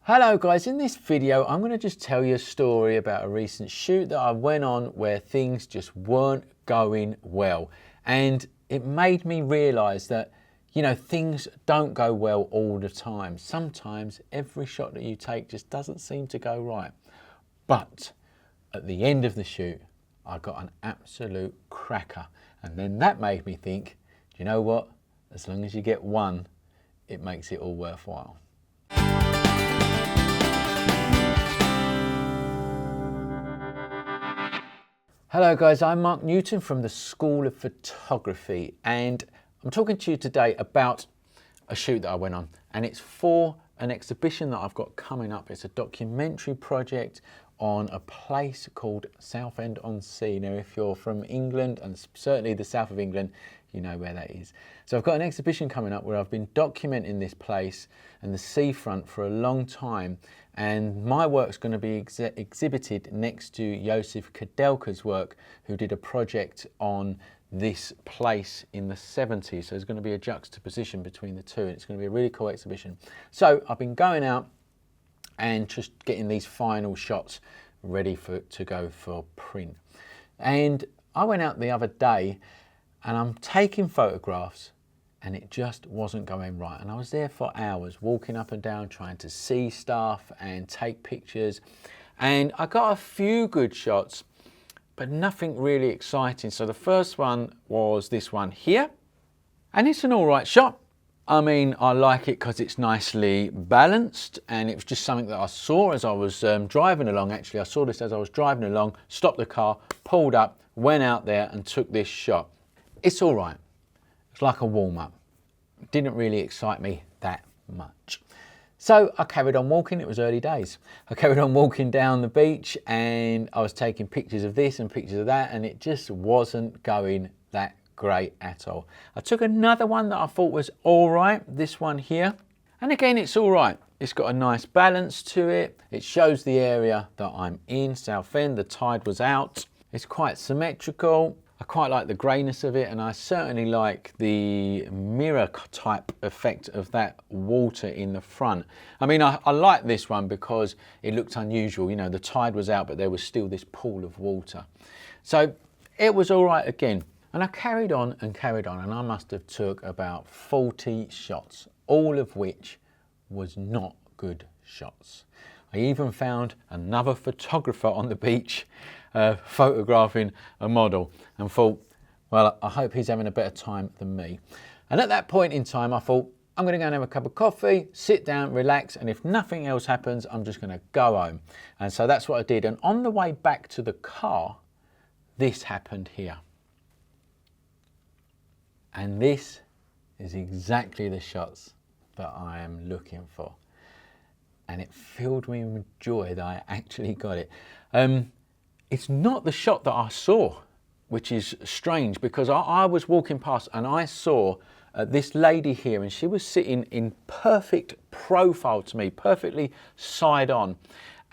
Hello guys, in this video I'm going to just tell you a story about a recent shoot that I went on where things just weren't going well, and it made me realise that things don't go well all the time. Sometimes every shot that you take just doesn't seem to go right. But at the end of the shoot I got an absolute cracker, and then that made me think, do you know what, as long as you get one, it makes it all worthwhile. Hello guys, I'm Mark Newton from the School of Photography, and I'm talking to you today about a shoot that I went on, and it's for an exhibition that I've got coming up. It's a documentary project on a place called Southend-on-Sea. Now if you're from England, and certainly the south of England, you know where that is. So I've got an exhibition coming up where I've been documenting this place and the seafront for a long time, and my work's going to be exhibited next to Josef Koudelka's work, who did a project on this place in the 70s. So there's going to be a juxtaposition between the two, and it's going to be a really cool exhibition. So I've been going out and just getting these final shots ready to go for print. And I went out the other day and I'm taking photographs, and it just wasn't going right. And I was there for hours, walking up and down, trying to see stuff and take pictures. And I got a few good shots, but nothing really exciting. So the first one was this one here, and it's an all right shot. I mean, I like it because it's nicely balanced, and it was just something that I saw as I was driving along. Actually, I saw this as I was driving along, stopped the car, pulled up, went out there and took this shot. It's all right. It's like a warm-up. Didn't really excite me that much. So I carried on walking. It was early days. I carried on walking down the beach, and I was taking pictures of this and pictures of that, and it just wasn't going that great at all. I took another one that I thought was all right, this one here, and again it's all right. It's got a nice balance to it. It shows the area that I'm in, Southend. The tide was out. It's quite symmetrical. I quite like the greyness of it, and I certainly like the mirror type effect of that water in the front. I mean, I like this one because it looked unusual. You know, the tide was out, but there was still this pool of water. So it was all right again. And I carried on, and I must have took about 40 shots, all of which was not good shots. I even found another photographer on the beach photographing a model, and thought, well, I hope he's having a better time than me. And at that point in time I thought, I'm going to go and have a cup of coffee, sit down, relax, and if nothing else happens, I'm just going to go home. And so that's what I did. And on the way back to the car, this happened here. And this is exactly the shots that I am looking for. And it filled me with joy that I actually got it. It's not the shot that I saw, which is strange, because I was walking past and I saw this lady here, and she was sitting in perfect profile to me, perfectly side on.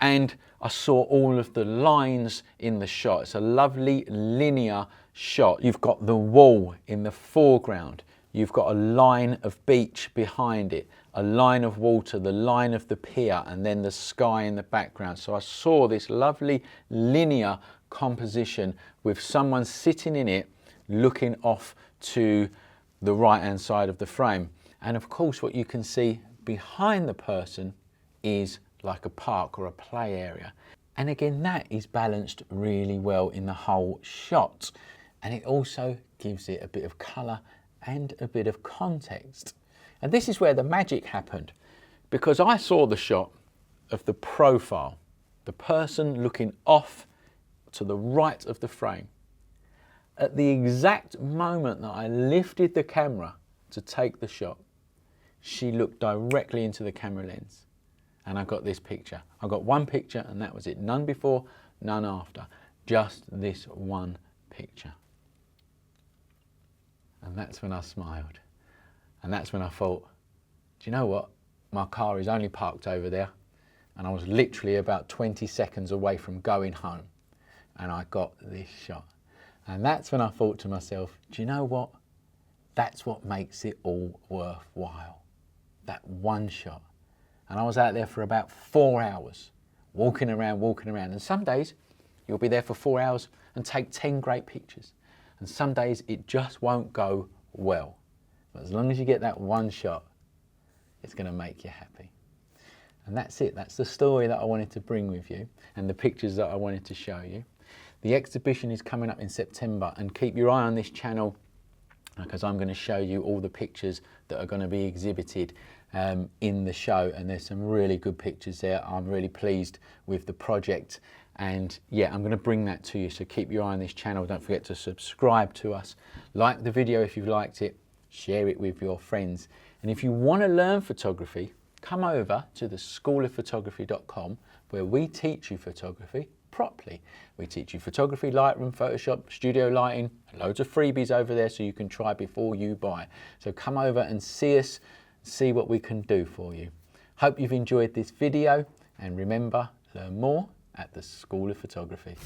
And I saw all of the lines in the shot. It's a lovely linear shot. You've got the wall in the foreground. You've got a line of beach behind it, a line of water, the line of the pier, and then the sky in the background. So I saw this lovely linear composition with someone sitting in it looking off to the right hand side of the frame. And of course what you can see behind the person is like a park or a play area. And again, that is balanced really well in the whole shot. And it also gives it a bit of colour and a bit of context. And this is where the magic happened, because I saw the shot of the profile, the person looking off to the right of the frame. At the exact moment that I lifted the camera to take the shot, she looked directly into the camera lens, and I got this picture. I got one picture, and that was it. None before, none after. Just this one picture. And that's when I smiled. And that's when I thought, do you know what? My car is only parked over there, and I was literally about 20 seconds away from going home, and I got this shot. And that's when I thought to myself, do you know what? That's what makes it all worthwhile. That one shot. And I was out there for about 4 hours, walking around. And some days you'll be there for 4 hours and take 10 great pictures. And some days it just won't go well. But as long as you get that one shot, it's going to make you happy. And that's it. That's the story that I wanted to bring with you and the pictures that I wanted to show you. The exhibition is coming up in September, and keep your eye on this channel because I'm going to show you all the pictures that are going to be exhibited in the show, and there's some really good pictures there. I'm really pleased with the project, and yeah, I'm going to bring that to you, so keep your eye on this channel. Don't forget to subscribe to us, like the video if you've liked it, share it with your friends, and if you want to learn photography, come over to the schoolofphotography.com, where we teach you photography properly. We teach you photography, Lightroom, Photoshop, studio lighting, loads of freebies over there so you can try before you buy. So come over and see us, see what we can do for you. Hope you've enjoyed this video, and remember, learn more at the School of Photography.